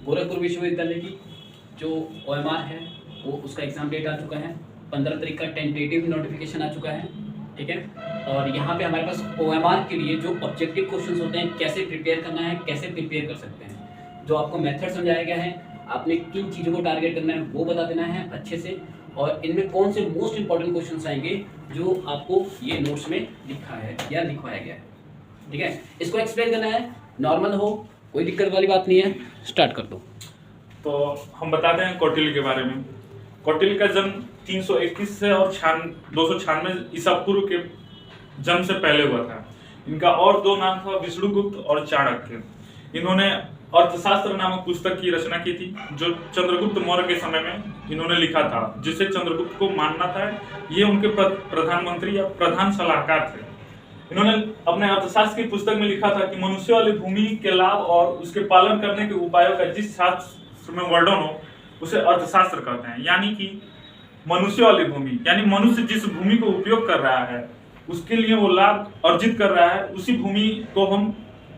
गोरखपुर विश्वविद्यालय की जो OMR है वो उसका एग्ज़ाम डेट आ चुका है। 15 तारीख का टेंटेटिव नोटिफिकेशन आ चुका है, ठीक है। और यहाँ पे हमारे पास OMR के लिए जो ऑब्जेक्टिव क्वेश्चंस होते हैं, कैसे प्रिपेयर करना है, कैसे प्रिपेयर कर सकते हैं, जो आपको मेथड समझाया गया है, आपने किन चीज़ों को टारगेट करना है वो बता देना है अच्छे से, और इनमें कौन से मोस्ट इंपॉर्टेंट क्वेश्चंस आएंगे जो आपको ये नोट्स में लिखा है या लिखवाया गया है, ठीक है। इसको एक्सप्लेन करना है, नॉर्मल हो, कोई दिक्कत वाली बात नहीं है, स्टार्ट कर दो। तो हम बताते हैं कौटिल्य के बारे में। कौटिल्य का जन्म 321 से और 296 ईसा पूर्व के जन्म से पहले हुआ था। इनका और दो नाम था, विष्णुगुप्त और चाणक्य। इन्होंने अर्थशास्त्र नामक पुस्तक की रचना की थी, जो चंद्रगुप्त मौर्य के समय में इन्होंने लिखा था, जिसे चंद्रगुप्त को मानना था ये उनके प्रधानमंत्री या प्रधान सलाहकार थे। इन्होंने अपने अर्थशास्त्र की पुस्तक में लिखा था कि मनुष्य वाली भूमि के लाभ और उसके पालन करने के उपायों का जिस शास्त्र में वर्णन हो उसे अर्थशास्त्र कहते हैं। यानी कि मनुष्य वाली भूमि यानी मनुष्य जिस भूमि को उपयोग कर रहा है, उसके लिए वो लाभ अर्जित कर रहा है, उसी भूमि को हम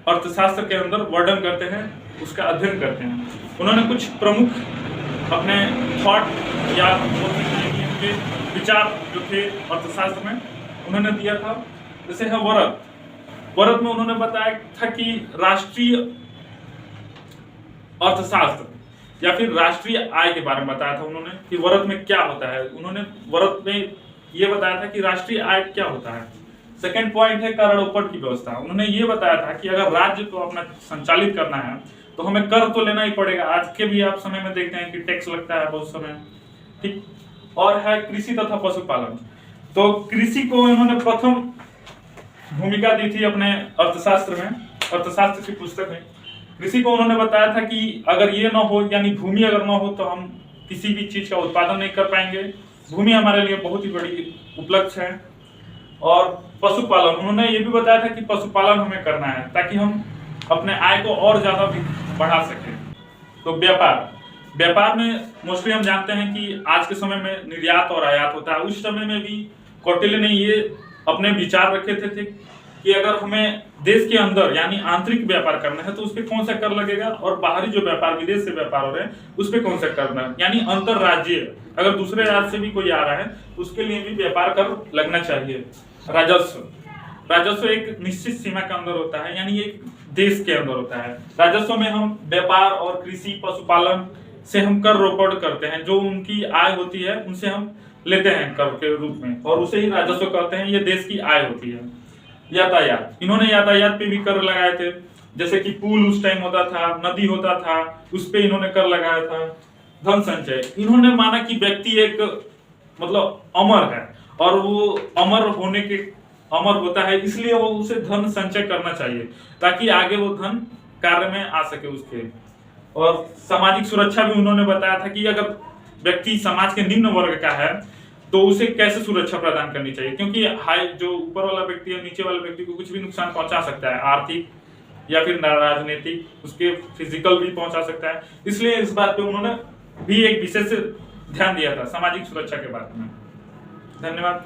अर्थशास्त्र के अंदर वर्णन करते हैं, उसका अध्ययन करते हैं। उन्होंने कुछ प्रमुख अपने थॉट या उनके विचार जो थे अर्थशास्त्र में उन्होंने दिया था। जैसे है वरत में उन्होंने बताया था कि राष्ट्रीय अर्थशास्त्र या फिर राष्ट्रीय आय के बारे में बताया था उन्होंने कि वरत में क्या होता है। उन्होंने वरत में ये बताया था कि राष्ट्रीय आय क्या होता है। सेकेंड पॉइंट है करारोपण की व्यवस्था। उन्होंने ये बताया था कि अगर राज्य को अपना संचालित करना है तो हमें कर तो लेना ही पड़ेगा। आज के भी आप समय में देखते हैं कि टैक्स लगता है बहुत समय, ठीक। और है कृषि तथा पशुपालन। तो कृषि को इन्होंने प्रथम भूमिका दी थी अपने अर्थशास्त्र में, अर्थशास्त्र की पुस्तक में। कृषि को उन्होंने बताया था कि अगर ये ना हो, यानी भूमि अगर ना हो, तो हम किसी भी चीज का उत्पादन नहीं कर पाएंगे। भूमि हमारे लिए बहुत ही बड़ी उपलक्ष्य है। और पशुपालन, उन्होंने ये भी बताया था कि पशुपालन हमें करना है ताकि हम अपने आय को और ज्यादा भी बढ़ा सकें। तो व्यापार में मोस्टली हम जानते हैं कि आज के समय में निर्यात और आयात होता है। उस समय में भी कौटिल्य ने ये अपने विचार रखे थे कि अगर हमें देश के अंदर यानी आंतरिक व्यापार करना है तो उस पर कौन सा कर लगेगा, और बाहरी जो व्यापार विदेश से व्यापार हो रहे हैं उस पर कौन सा करना है, यानी अंतरराज्यीय अगर दूसरे राज्य से भी कोई आ रहा है तो उसके लिए भी व्यापार कर लगना चाहिए। राजस्व एक निश्चित सीमा के अंदर होता है, यानी एक देश के अंदर होता है। राजस्व में हम व्यापार और कृषि पशुपालन से हम कर रोपण करते हैं, जो उनकी आय होती है उनसे हम लेते हैं कर के रूप में, और उसे ही राजस्व कहते हैं। ये देश की आय होती है। यातायात, इन्होंने यातायात पे भी कर लगाए थे। जैसे कि पुल उस टाइम होता था, नदी होता था, उस पे इन्होंने कर लगाया था। धन संचय, इन्होंने माना कि व्यक्ति एक मतलब अमर है और वो अमर होता है, इसलिए वो उसे धन संचय करना चाहिए ताकि आगे वो धन कार्य में आ सके उसके। और सामाजिक सुरक्षा भी उन्होंने बताया था कि अगर व्यक्ति समाज के निम्न वर्ग का है तो उसे कैसे सुरक्षा प्रदान करनी चाहिए, क्योंकि हाई जो ऊपर वाला व्यक्ति है नीचे वाले व्यक्ति को कुछ भी नुकसान पहुंचा सकता है, आर्थिक या फिर राजनीतिक, उसके फिजिकल भी पहुंचा सकता है। इसलिए इस बात पे उन्होंने भी एक विशेष ध्यान दिया था सामाजिक सुरक्षा के बारे में। धन्यवाद।